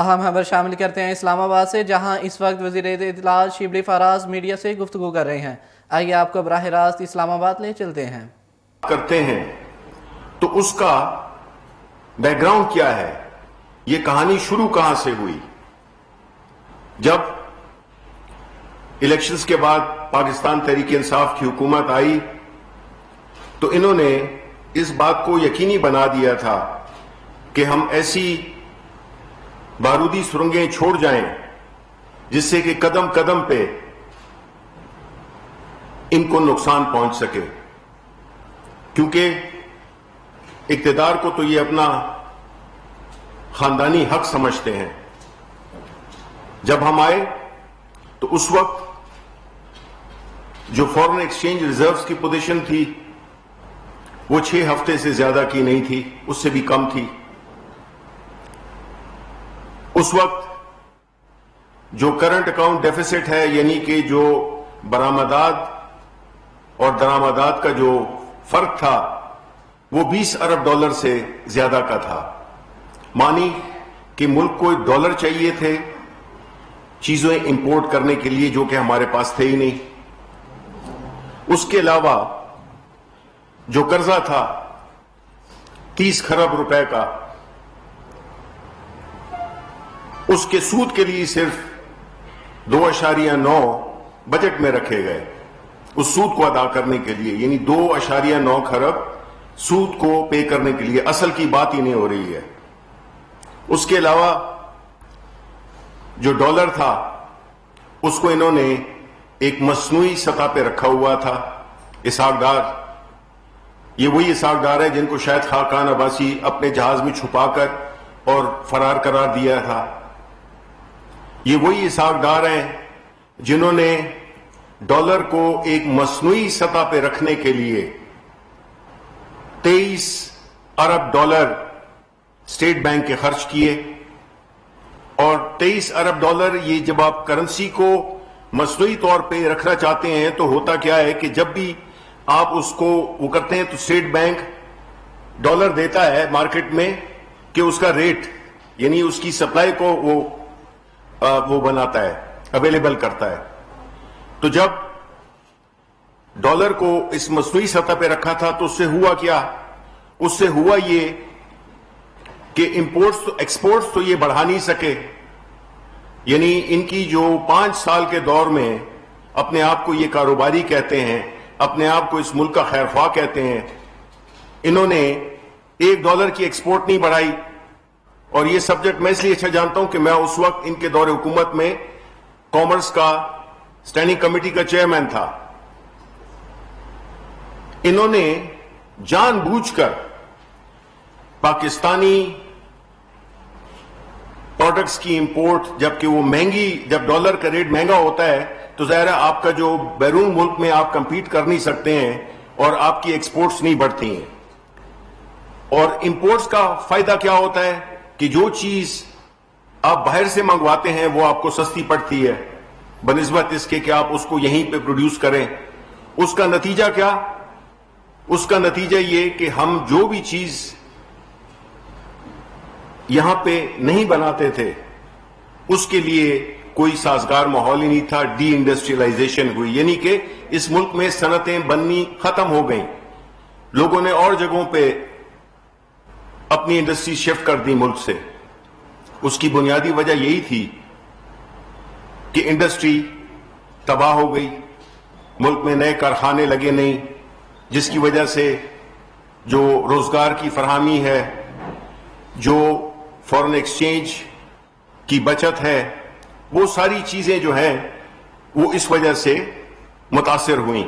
اہم خبر شامل کرتے ہیں اسلام آباد سے، جہاں اس وقت وزیر اطلاعات شبلی فراز میڈیا سے گفتگو کر رہے ہیں۔ آئیے آپ کو براہ راست اسلام آباد لے چلتے ہیں۔ کرتے ہیں تو اس کا بیک گراؤنڈ کیا ہے، یہ کہانی شروع کہاں سے ہوئی؟ جب الیکشنز کے بعد پاکستان تحریک انصاف کی حکومت آئی تو انہوں نے اس بات کو یقینی بنا دیا تھا کہ ہم ایسی بارودی سرنگیں چھوڑ جائیں جس سے کہ قدم قدم پہ ان کو نقصان پہنچ سکے، کیونکہ اقتدار کو تو یہ اپنا خاندانی حق سمجھتے ہیں۔ جب ہم آئے تو اس وقت جو فورن ایکسچینج ریزروز کی پوزیشن تھی وہ 6 ہفتے سے زیادہ کی نہیں تھی، اس سے بھی کم تھی۔ اس وقت جو کرنٹ اکاؤنٹ ڈیفیسٹ ہے، یعنی کہ جو برآمدات اور درآمدات کا جو فرق تھا وہ $20 ارب سے زیادہ کا تھا، مانی کہ ملک کو ڈالر چاہیے تھے چیزیں امپورٹ کرنے کے لیے جو کہ ہمارے پاس تھے ہی نہیں۔ اس کے علاوہ جو قرضہ تھا 30 کھرب روپے کا، اس کے سود کے لیے صرف 2.9 بجٹ میں رکھے گئے اس سود کو ادا کرنے کے لیے، یعنی 2.9 کھرب سود کو پے کرنے کے لیے، اصل کی بات ہی نہیں ہو رہی ہے۔ اس کے علاوہ جو ڈالر تھا اس کو انہوں نے ایک مصنوعی سطح پہ رکھا ہوا تھا۔ اسحاق ڈار، یہ وہی اسحاق ڈار ہے جن کو شاید خاقان عباسی اپنے جہاز میں چھپا کر اور فرار قرار دیا تھا۔ یہ وہی اسحاق ڈار ہیں جنہوں نے ڈالر کو ایک مصنوعی سطح پہ رکھنے کے لیے $23 ارب اسٹیٹ بینک کے خرچ کیے، اور $23 ارب یہ جب آپ کرنسی کو مصنوعی طور پہ رکھنا چاہتے ہیں تو ہوتا کیا ہے کہ جب بھی آپ اس کو وہ کرتے ہیں تو اسٹیٹ بینک ڈالر دیتا ہے مارکیٹ میں کہ اس کا ریٹ، یعنی اس کی سپلائی کو وہ بناتا ہے، اویلیبل کرتا ہے۔ تو جب ڈالر کو اس مصنوعی سطح پہ رکھا تھا تو اس سے ہوا کیا؟ اس سے ہوا یہ کہ ایکسپورٹس تو یہ بڑھا نہیں سکے، یعنی ان کی جو 5 سال کے دور میں اپنے آپ کو یہ کاروباری کہتے ہیں، اپنے آپ کو اس ملک کا خیر خواہ کہتے ہیں، انہوں نے $1 کی ایکسپورٹ نہیں بڑھائی۔ اور یہ سبجیکٹ میں اس لیے اچھا جانتا ہوں کہ میں اس وقت ان کے دور حکومت میں کامرس کا اسٹینڈنگ کمیٹی کا چیئرمین تھا۔ انہوں نے جان بوجھ کر پاکستانی پروڈکٹس کی امپورٹ، جبکہ وہ مہنگی، جب ڈالر کا ریٹ مہنگا ہوتا ہے تو ظاہر ہے آپ کا جو بیرون ملک میں آپ کمپیٹ کر نہیں سکتے ہیں اور آپ کی ایکسپورٹس نہیں بڑھتی ہیں۔ اور امپورٹس کا فائدہ کیا ہوتا ہے کہ جو چیز آپ باہر سے منگواتے ہیں وہ آپ کو سستی پڑتی ہے بنسبت اس کے کہ آپ اس کو یہیں پہ پروڈیوس کریں۔ اس کا نتیجہ کیا؟ اس کا نتیجہ یہ کہ ہم جو بھی چیز یہاں پہ نہیں بناتے تھے اس کے لیے کوئی سازگار ماحول ہی نہیں تھا۔ ڈی انڈسٹریلائزیشن ہوئی، یعنی کہ اس ملک میں صنعتیں بننی ختم ہو گئیں، لوگوں نے اور جگہوں پہ اپنی انڈسٹری شفٹ کر دی ملک سے۔ اس کی بنیادی وجہ یہی تھی کہ انڈسٹری تباہ ہو گئی، ملک میں نئے کارخانے لگے نہیں، جس کی وجہ سے جو روزگار کی فراہمی ہے، جو فورن ایکسچینج کی بچت ہے، وہ ساری چیزیں جو ہیں وہ اس وجہ سے متاثر ہوئیں۔